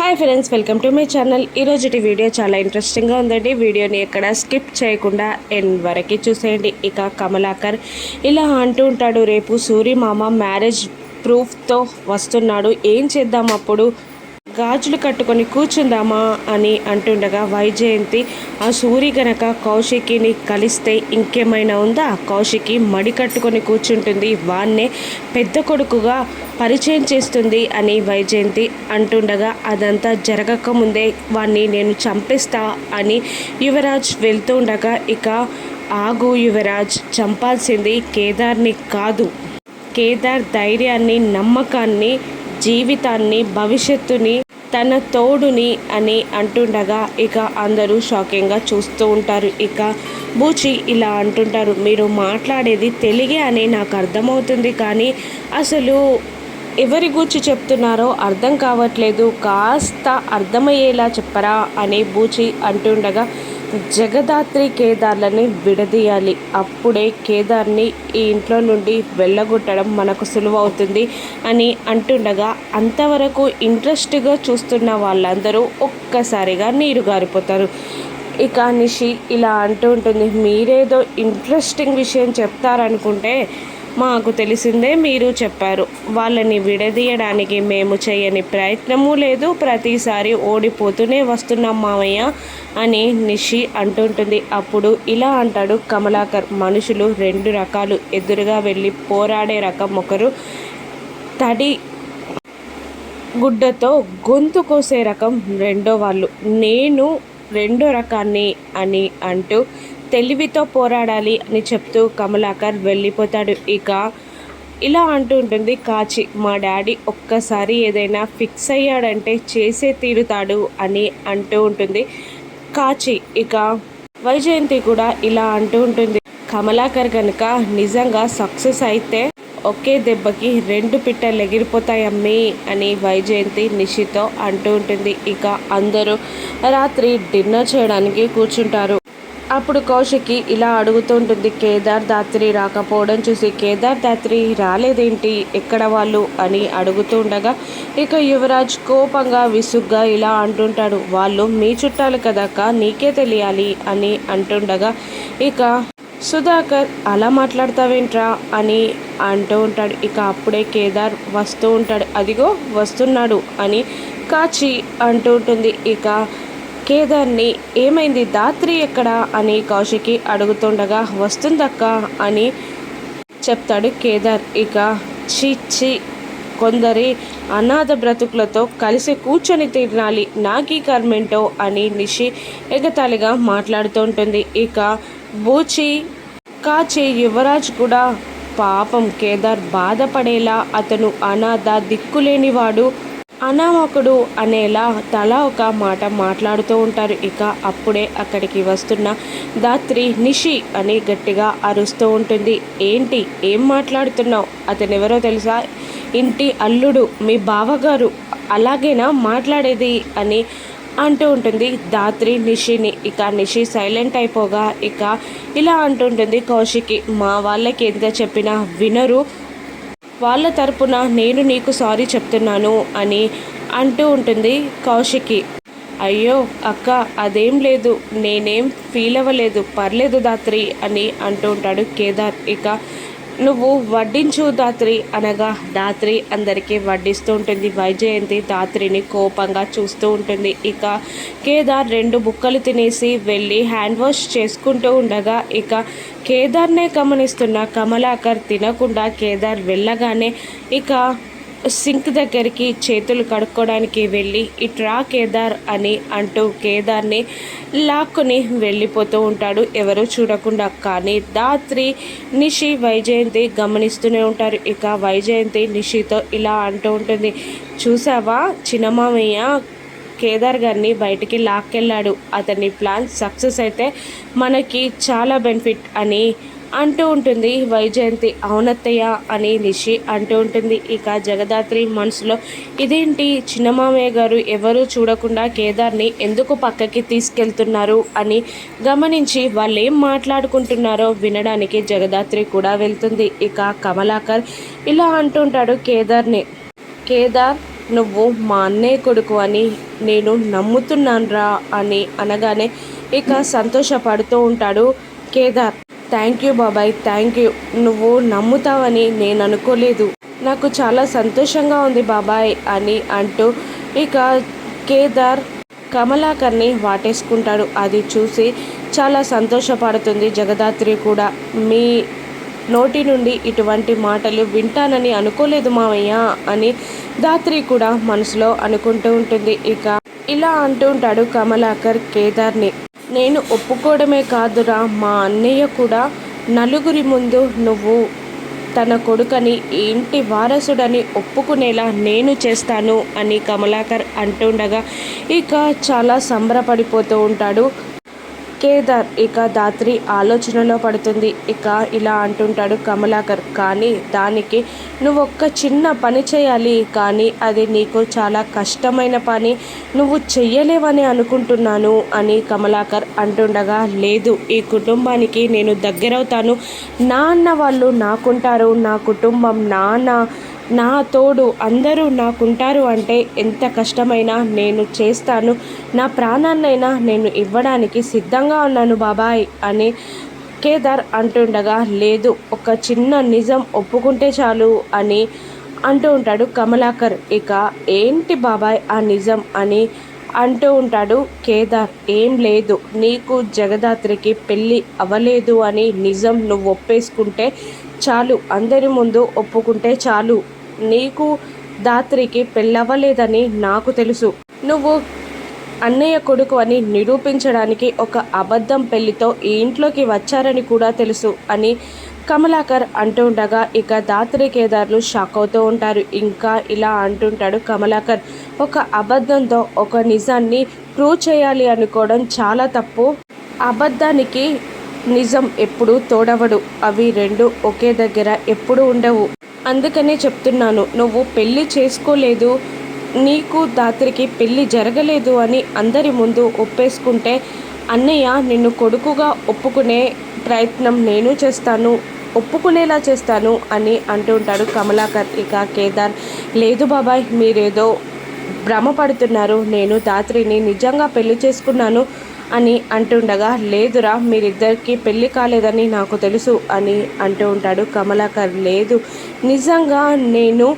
Hi friends, welcome to my channel. ఈరోజుటి video చాలా ఇంట్రెస్టింగ్గా ఉందండి. వీడియోని ఎక్కడ స్కిప్ చేయకుండా ఎండ్ వరకు చూసేయండి. ఇక కమలాకర్ ఇలా అంటూ ఉంటాడు, రేపు సూరి మామ మ్యారేజ్ ప్రూఫ్తో వస్తున్నాడు, ఏం చేద్దాం అప్పుడు, గాజులు కట్టుకొని కూర్చుందామా అని అంటుండగా వైజయంతి ఆ సూరి గనక కౌశికిని కలిస్తే ఇంకేమైనా ఉందా, కౌశికి మడి కట్టుకొని కూర్చుంటుంది, వాన్నే పెద్ద కొడుకుగా పరిచయం చేస్తుంది అని వైజయంతి అంటుండగా అదంతా జరగకముందే వాణ్ణి నేను చంపేస్తా అని యువరాజ్ వెళ్తూ ఉండగా, ఇక ఆగు యువరాజ్, చంపాల్సింది కేదార్ని కాదు, కేదార్ ధైర్యాన్ని, నమ్మకాన్ని, జీవితాన్ని, భవిష్యత్తుని, తన తోడుని అని అంటుండగా ఇక అందరూ షాకింగ్గా చూస్తూ ఉంటారు. ఇక బూచి ఇలా అంటుంటారు, మీరు మాట్లాడేది తెలుగే అని నాకు అర్థమవుతుంది, కానీ అసలు ఎవరి గూర్చి చెప్తున్నారో అర్థం కావట్లేదు, కాస్త అర్థమయ్యేలా చెప్పరా అని బూచి అంటుండగా, జగదాత్రి కేదార్లని విడదీయాలి, అప్పుడే కేదార్ని ఈ ఇంట్లో నుండి వెళ్ళగొట్టడం మనకు సులువవుతుంది అని అంటుండగా అంతవరకు ఇంట్రెస్ట్గా చూస్తున్న వాళ్ళందరూ ఒక్కసారిగా నీరు గారిపోతారు. ఇక నిషి ఇలా అంటూ ఉంటుంది, మీరేదో ఇంట్రెస్టింగ్ విషయం చెప్తారనుకుంటే మాకు తెలిసిందే మీరు చెప్పారు, వాళ్ళని విడదీయడానికి మేము చేయని ప్రయత్నమూ లేదు, ప్రతిసారి ఓడిపోతూనే వస్తున్నాం మామయ్య అని నిషి అంటుంటుంది. అప్పుడు ఇలా అంటాడు కమలాకర్, మనుషులు రెండు రకాలు, ఎదురుగా వెళ్ళి పోరాడే రకం ఒకరు, తడి గుడ్డతో గొంతు కోసే రకం రెండో వాళ్ళు, నేను రెండో రకాన్ని అని అంటూ తెలివితో పోరాడాలి అని చెప్తూ కమలాకర్ వెళ్ళిపోతాడు. ఇక ఇలా అంటూ ఉంటుంది కాచి, మా డాడీ ఒక్కసారి ఏదైనా ఫిక్స్ అయ్యాడంటే చేసే తీరుతాడు అని అంటూ ఉంటుంది కాచి. ఇక వైజయంతి కూడా ఇలా అంటూ ఉంటుంది, కమలాకర్ కనుక నిజంగా సక్సెస్ అయితే ఒకే దెబ్బకి రెండు పిట్టలు ఎగిరిపోతాయమ్మి అని వైజయంతి నిషితో అంటూ ఉంటుంది. ఇక అందరూ రాత్రి డిన్నర్ చేయడానికి కూర్చుంటారు. అప్పుడు కౌశికి ఇలా అడుగుతూ ఉంటుంది, కేదార్ దాత్రి రాకపోవడం చూసి, కేదార్ దాత్రి రాలేదేంటి, ఎక్కడ వాళ్ళు అని అడుగుతూ ఉండగా ఇక యువరాజ్ కోపంగా విసుగ్గా ఇలా అంటుంటాడు, వాళ్ళు మీ చుట్టాలు కదక్క, నీకే తెలియాలి అని అంటుండగా ఇక సుధాకర్ అలా మాట్లాడతావేంట్రా అని అంటూ ఉంటాడు. ఇక అప్పుడే కేదార్ వస్తూ ఉంటాడు, అదిగో వస్తున్నాడు అని కాచి అంటూ ఉంటుంది. ఇక కేదార్ని ఏమైంది, దాత్రి ఎక్కడా అని కౌశికి అడుగుతుండగా, వస్తుందక్క అని చెప్తాడు కేదార్. ఇక చిచ్చి, కొందరి అనాథ బ్రతుకులతో కలిసి కూర్చొని తినాలి, నాకీ కర్మెంటో అని నిషి ఎగతాళిగా మాట్లాడుతూ ఉంటుంది. ఇక బూచి కాచి యువరాజ్ కూడా పాపం కేదార్ బాధపడేలా, అతను అనాథ, దిక్కులేనివాడు, అనామకుడు అనేలా తలా ఒక మాట మాట్లాడుతూ ఉంటారు. ఇక అప్పుడే అక్కడికి వస్తున్న దాత్రి నిషి అని గట్టిగా అరుస్తూ ఉంటుంది, ఏంటి ఏం మాట్లాడుతున్నావు, అతను ఎవరో తెలుసా, ఇంటి అల్లుడు, మీ బావగారు, అలాగేనా మాట్లాడేది అని అంటూ ఉంటుంది దాత్రి నిషిని. ఇక నిషి సైలెంట్ అయిపోగా ఇక ఇలా అంటుంటుంది కౌశికి, మా వాళ్ళకి ఎంత చెప్పినా వినరు, వాళ్ళ తరపున నేను నీకు సారీ చెప్తున్నాను అని అంటూ ఉంటుంది కౌశికి. అయ్యో అక్క, అదేం లేదు, నేనేం ఫీల్ అవ్వలేదు, పర్లేదు దాత్రి అని అంటూ ఉంటాడు కేదార్. ఇక నువ్వు వడ్డించు దాత్రి అనగా దాత్రి అందరికీ వడ్డిస్తూ ఉంటుంది. వైజయంతి దాత్రిని కోపంగా చూస్తూ ఉంటుంది. ఇక కేదార్ రెండు బుక్కలు తినేసి వెళ్ళి హ్యాండ్ వాష్ చేసుకుంటూ ఉండగా ఇక కేదార్నే గమనిస్తున్న కమలాకర్ తినకుండా కేదార్ వెళ్ళగానే ఇక సింక్ దగ్గరికి చేతులు కడుక్కోవడానికి వెళ్ళి, ఇట్రా కేదార్ అని అంటూ కేదార్ని లాక్కుని వెళ్ళిపోతూ ఉంటాడు ఎవరు చూడకుండా. కానీ దాత్రి నిషి వైజయంతి గమనిస్తూనే ఉంటారు. ఇక వైజయంతి నిషితో ఇలా అంటూ ఉంటుంది, చూసావా చిన్నమామయ్య కేదార్ గారిని బయటికి లాక్కెళ్ళాడు, అతని ప్లాన్ సక్సెస్ అయితే మనకి చాలా బెనిఫిట్ అని అంటూ ఉంటుంది వైజయంతి. అవునత్తయ్య అని నిషి అంటూ ఉంటుంది. ఇక జగదాత్రి మనసులో, ఇదేంటి చిన్నమామయ్య గారు ఎవరు చూడకుండా కేదార్ని ఎందుకు పక్కకి తీసుకెళ్తున్నారు అని గమనించి వాళ్ళు ఏం మాట్లాడుకుంటున్నారో వినడానికి జగదాత్రి కూడా వెళ్తుంది. ఇక కమలాకర్ ఇలా అంటుంటాడు కేదార్ని, కేదార్ నువ్వు మా అన్నయ్య కొడుకు అని నేను నమ్ముతున్నానురా అని అనగానే ఇక సంతోషపడుతూ ఉంటాడు కేదార్. థ్యాంక్ యూ బాబాయ్, థ్యాంక్ యూ. నువ్వు నమ్ముతావని నేను అనుకోలేదు. నాకు చాలా సంతోషంగా ఉంది బాబాయ్ అని అంటూ ఇక కేదార్ కమలాకర్ని వాటేసుకుంటాడు. అది చూసి చాలా సంతోషపడుతుంది జగదాత్రి కూడా. మీ నోటి నుండి ఇటువంటి మాటలు వింటానని అనుకోలేదు మావయ్య అని దాత్రి కూడా మనసులో అనుకుంటూ ఉంటుంది. ఇక ఇలా అంటూ ఉంటాడు కమలాకర్ కేదార్ని. నేను ఒప్పుకోవడమే కాదురా, మా అన్నయ్య కూడా నలుగురి ముందు నువ్వు తన కొడుకని ఇంటి వారసుడని ఒప్పుకునేలా నేను చేస్తాను అని కమలాకర్ అంటుండగా ఇక చాలా సంబరపడిపోతూ ఉంటాడు కేదార్. ఇక దాత్రి ఆలోచనలో పడుతుంది. ఇక ఇలా అంటుంటాడు కమలాకర్, కానీ దానికి నువ్వు ఒక్క చిన్న పని చేయాలి, కానీ అది నీకు చాలా కష్టమైన పని, నువ్వు చెయ్యలేవని అనుకుంటున్నాను అని కమలాకర్ అంటుండగా, లేదు, ఈ కుటుంబానికి నేను దగ్గరవుతాను, నాన్న వాళ్ళు నాకుంటారు, నా కుటుంబం, నాన్న, నా తోడు అందరూ నాకుంటారు అంటే ఎంత కష్టమైనా నేను చేస్తాను, నా ప్రాణాన్నైనా నేను ఇవ్వడానికి సిద్ధంగా ఉన్నాను బాబాయ్ అని కేదార్ అంటుండగా, లేదు, ఒక చిన్న నిజం ఒప్పుకుంటే చాలు అని అంటూ ఉంటాడు కమలాకర్. ఇక ఏంటి బాబాయ్ ఆ నిజం అని అంటూ ఉంటాడు కేదార్. ఏం లేదు, నీకు జగదాత్రికి పెళ్ళి అవ్వలేదు అని నిజం నువ్వు ఒప్పేసుకుంటే చాలు, అందరి ముందు ఒప్పుకుంటే చాలు, నీకు దాత్రికి పెళ్ళవ్వలేదని నాకు తెలుసు, నువ్వు అన్నయ్య కొడుకు అని నిరూపించడానికి ఒక అబద్ధం పెళ్లితో ఈ ఇంట్లోకి వచ్చారని కూడా తెలుసు అని కమలాకర్ అంటూ ఉండగా ఇక దాత్రి కేదార్లు షాక్ అవుతూ ఉంటారు. ఇంకా ఇలా అంటుంటాడు కమలాకర్, ఒక అబద్ధంతో ఒక నిజాన్ని ప్రూవ్ చేయాలి అనుకోవడం చాలా తప్పు, అబద్ధానికి నిజం ఎప్పుడు తోడవడు, అవి రెండు ఒకే దగ్గర ఎప్పుడు ఉండవు, అందుకనే చెప్తున్నాను, నువ్వు పెళ్ళి చేసుకోలేదు, నీకు దాత్రికి పెళ్ళి జరగలేదు అని అందరి ముందు ఒప్పేసుకుంటే అన్నయ్య నిన్ను కొడుకుగా ఒప్పుకునే ప్రయత్నం నేను చేస్తాను, ఒప్పుకునేలా చేస్తాను అని అంటూ ఉంటాడు కమలాకర్. ఇక కేదార్, లేదు బాబాయ్, మీరేదో భ్రమపడుతున్నారు, నేను దాత్రిని నిజంగా పెళ్లి చేసుకున్నాను అని అంటుండగా, లేదురా, మీరిద్దరికీ పెళ్ళి కాలేదని నాకు తెలుసు అని అంటూ ఉంటాడు కమలాకర్. లేదు, నిజంగా నేను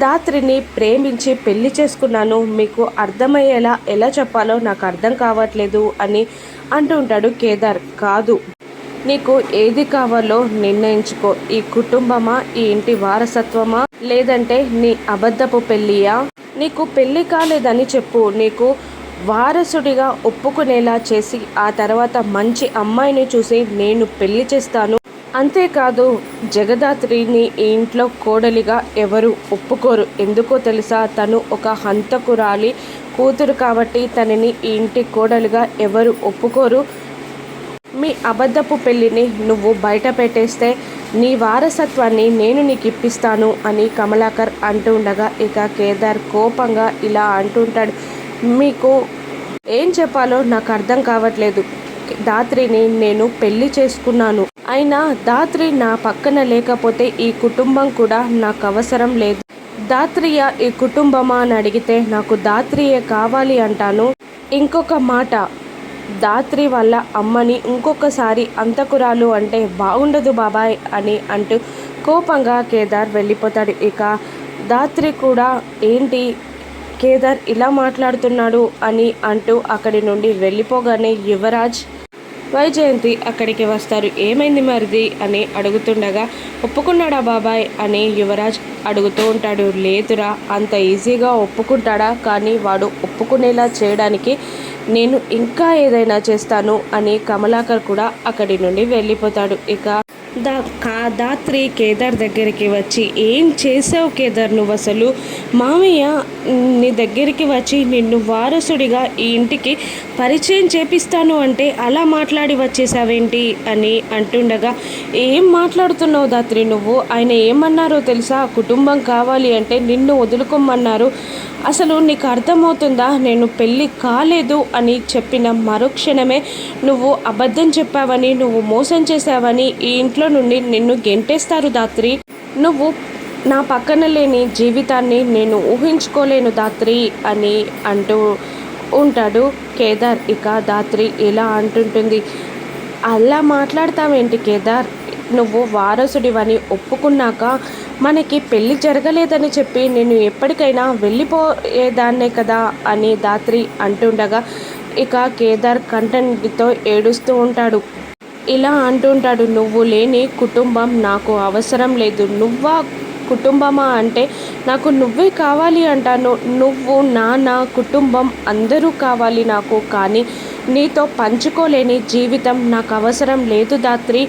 దాత్రిని ప్రేమించి పెళ్లి చేసుకున్నాను, మీకు అర్థమయ్యేలా ఎలా చెప్పాలో నాకు అర్థం కావట్లేదు అని అంటూ ఉంటాడు కేదార్. కాదు, నీకు ఏది కావాలో నిర్ణయించుకో, ఈ కుటుంబమా, ఈ ఇంటి వారసత్వమా, లేదంటే నీ అబద్ధపు పెళ్ళియా, నీకు పెళ్ళి కాలేదని చెప్పు, నీకు వారసుడిగా ఒప్పుకునేలా చేసి ఆ తర్వాత మంచి అమ్మాయిని చూసి నేను పెళ్లి చేస్తాను, అంతేకాదు జగదాత్రిని ఈ ఇంట్లో కోడలిగా ఎవరు ఒప్పుకోరు, ఎందుకో తెలుసా, తను ఒక హంతకురాలి కూతురు కాబట్టి తనని ఈ ఇంటి కోడలిగా ఎవరు ఒప్పుకోరు, మీ అబద్ధపు పెళ్ళిని నువ్వు బయట పెట్టేస్తే నీ వారసత్వాన్ని నేను నీకు ఇప్పిస్తాను అని కమలాకర్ అంటూ ఉండగా ఇక కేదార్ కోపంగా ఇలా అంటుంటాడు, మీకు ఏం చెప్పాలో నాకు అర్థం కావట్లేదు, దాత్రిని నేను పెళ్లి చేసుకున్నాను, అయినా దాత్రి నా పక్కన లేకపోతే ఈ కుటుంబం కూడా నాకు అవసరం లేదు, దాత్రియా ఈ కుటుంబమా అని అడిగితే నాకు దాత్రియే కావాలి అంటాను, ఇంకొక మాట, దాత్రి వాళ్ళ అమ్మని ఇంకొకసారి అంతకురాలు అంటే బాగుండదు బాబాయ్ అని అంటూ కోపంగా కేదార్ వెళ్ళిపోతాడు. ఇక దాత్రి కూడా ఏంటి కేదార్ ఇలా మాట్లాడుతున్నాడు అని అంటూ అక్కడి నుండి వెళ్ళిపోగానే యువరాజ్, వైజయంతి అక్కడికి వస్తారు. ఏమైంది మరిది అని అడుగుతుండగా, ఒప్పుకున్నాడా బాబాయ్ అని యువరాజ్ అడుగుతూ ఉంటాడు. లేదురా, అంత ఈజీగా ఒప్పుకుంటాడా, కానీ వాడు ఒప్పుకునేలా చేయడానికి నేను ఇంకా ఏదైనా చేస్తాను అని కమలాకర్ కూడా అక్కడి నుండి వెళ్ళిపోతాడు. ఇక దాత్రి కేదార్ దగ్గరికి వచ్చి, ఏం చేసావు కేదార్, నువ్వు అసలు మామయ్య నీ దగ్గరికి వచ్చి నిన్ను వారసుడిగా ఈ ఇంటికి పరిచయం చేపిస్తాను అంటే అలా మాట్లాడి వచ్చేసావేంటి అని అంటుండగా, ఏం మాట్లాడుతున్నావు దాత్రి నువ్వు, ఆయన ఏమన్నారో తెలుసా, కుటుంబం కావాలి అంటే నిన్ను వదులుకోమన్నారు, అసలు నీకు అర్థమవుతుందా, నేను పెళ్ళి కాలేదు అని చెప్పిన మరుక్షణమే నువ్వు అబద్ధం చెప్పావని, నువ్వు మోసం చేశావని ఈ ఇంట్లో నుండి నిన్ను గెంటేస్తారు దాత్రి, నువ్వు నా పక్కన లేని జీవితాన్ని నేను ఊహించుకోలేను ధాత్రి అని అంటూ ఉంటాడు కేదార్. ఇక ధాత్రి ఇలా అంటుంటుంది, అలా మాట్లాడతావేంటి కేదార్, నువ్వు వారసుడివని ఒప్పుకున్నాక మనకి పెళ్ళి జరగలేదని చెప్పి నేను ఎప్పటికైనా వెళ్ళిపోయేదాన్నే కదా అని ధాత్రి అంటుండగా ఇక కేదార్ కంటనిటితో ఏడుస్తూ ఉంటాడు. ఇలా అంటుంటాడు, నువ్వు లేని కుటుంబం నాకు అవసరం లేదు. నువ్వా కుటుంబమా అంటే నాకు నువ్వే కావాలి అంటాను. నువ్వు నాన్న కుటుంబం అందరూ కావాలి నాకు, కానీ నీతో పంచుకోలేని జీవితం నాకు అవసరం లేదు ధాత్రి.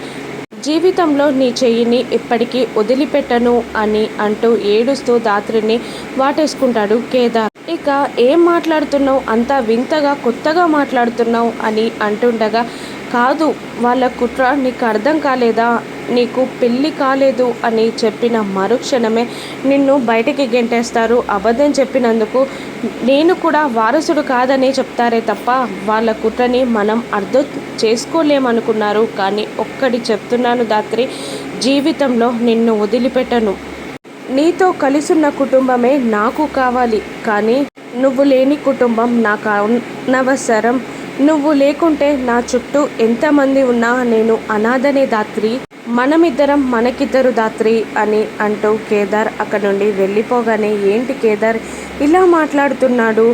జీవితంలో నీ చెయ్యిని ఎప్పటికీ వదిలిపెట్టను అని అంటూ ఏడుస్తూ ధాత్రిని వాటేసుకుంటాడు కేదార్. ఇక ఏం మాట్లాడుతున్నావు, అంతా వింతగా కొత్తగా మాట్లాడుతున్నావు అని అంటుండగా, కాదు వాళ్ళ కుట్ర నీకు అర్థం కాలేదా, నీకు పెళ్ళి కాలేదు అని చెప్పిన మరుక్షణమే నిన్ను బయటికి గెంటేస్తారు. అబద్ధం చెప్పినందుకు నేను కూడా వారసుడు కాదనే చెప్తారే తప్ప వాళ్ళ కుట్రని మనం అర్థం చేసుకోలేమనుకున్నారు. కానీ ఒక్కటి చెప్తున్నాను ధాత్రి, జీవితంలో నిన్ను వదిలిపెట్టను. నీతో కలిసున్న కుటుంబమే నాకు కావాలి, కానీ నువ్వు లేని కుటుంబం నాకు అనవసరం. నువ్వు లేకుంటే నా చుట్టూ ఎంతమంది ఉన్నా నేను అనాథనే ధాత్రి. మనమిద్దరం మనకిద్దరు ధాత్రి అని అంటూ కేదార్ అక్కడ నుండి వెళ్ళిపోగానే, ఏంటి కేదార్ ఇలా మాట్లాడుతున్నాడు,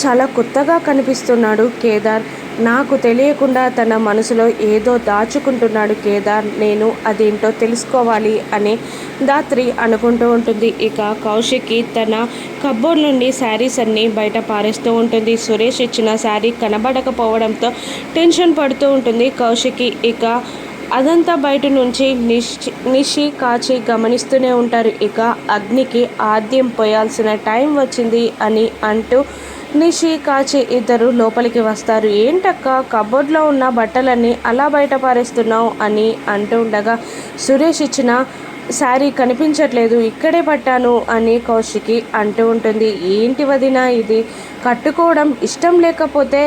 చాలా కొత్తగా కనిపిస్తున్నాడు కేదార్, నాకు తెలియకుండా తన మనసులో ఏదో దాచుకుంటున్నాడు కేదార్, నేను అదేంటో తెలుసుకోవాలి అని ధాత్రి అనుకుంటూ ఉంటుంది. ఇక కౌశిక్కి తన కబ్బోర్డ్ నుండి శారీస్ అన్నీ బయట పారేస్తూ ఉంటుంది. సురేష్ ఇచ్చిన శారీ కనబడకపోవడంతో టెన్షన్ పడుతూ ఉంటుంది కౌశిక్కి. ఇక అదంతా బయట నుంచి నిషి కాచి గమనిస్తూనే ఉంటారు. ఇక అగ్నికి ఆద్యం పోయాల్సిన టైం వచ్చింది అని అంటూ నిషి కాచి ఇద్దరు లోపలికి వస్తారు. ఏంటక్క కబోర్డ్లో ఉన్న బట్టలన్నీ అలా బయట పారేస్తున్నావు అని అంటూ ఉండగా, సురేష్ ఇచ్చిన శారీ కనిపించట్లేదు, ఇక్కడే పట్టాను అని కౌశికి అంటూ ఉంటుంది. ఏంటి వదినా ఇది, కట్టుకోవడం ఇష్టం లేకపోతే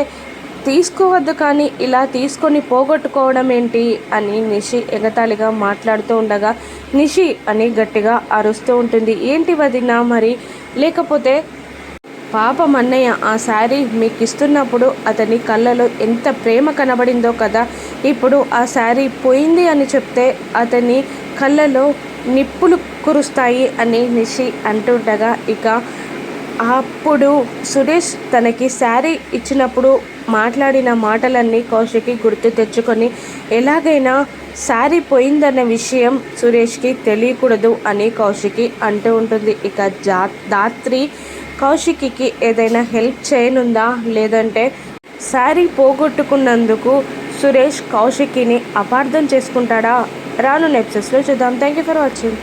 తీసుకోవద్దు, కానీ ఇలా తీసుకొని పోగొట్టుకోవడం ఏంటి అని నిషి ఎగతాళిగా మాట్లాడుతూ ఉండగా, నిషి అని గట్టిగా అరుస్తూ ఉంటుంది. ఏంటి వదినా మరి, లేకపోతే పాపం అన్నయ్య ఆ శారీ మీకు ఇస్తున్నప్పుడు అతని కళ్ళలో ఎంత ప్రేమ కనబడిందో కదా, ఇప్పుడు ఆ శారీ పోయింది అని చెప్తే అతని కళ్ళలో నిప్పులు కురుస్తాయి అని నిషి అంటుండగా, ఇక అప్పుడు సురేష్ తనకి శారీ ఇచ్చినప్పుడు మాట్లాడిన మాటలన్నీ కౌశికి గుర్తు తెచ్చుకొని, ఎలాగైనా శారీ పోయిందన్న విషయం సురేష్కి తెలియకూడదు అని కౌశికి అంటూ ఉంటుంది. ఇక ధాత్రి కౌశికి ఏదైనా హెల్ప్ చేయనుందా, లేదంటే శారీ పోగొట్టుకున్నందుకు సురేష్ కౌశికిని అపార్థం చేసుకుంటాడా, రాను ఎపిసోడ్స్లో చూద్దాం. Thank you for watching.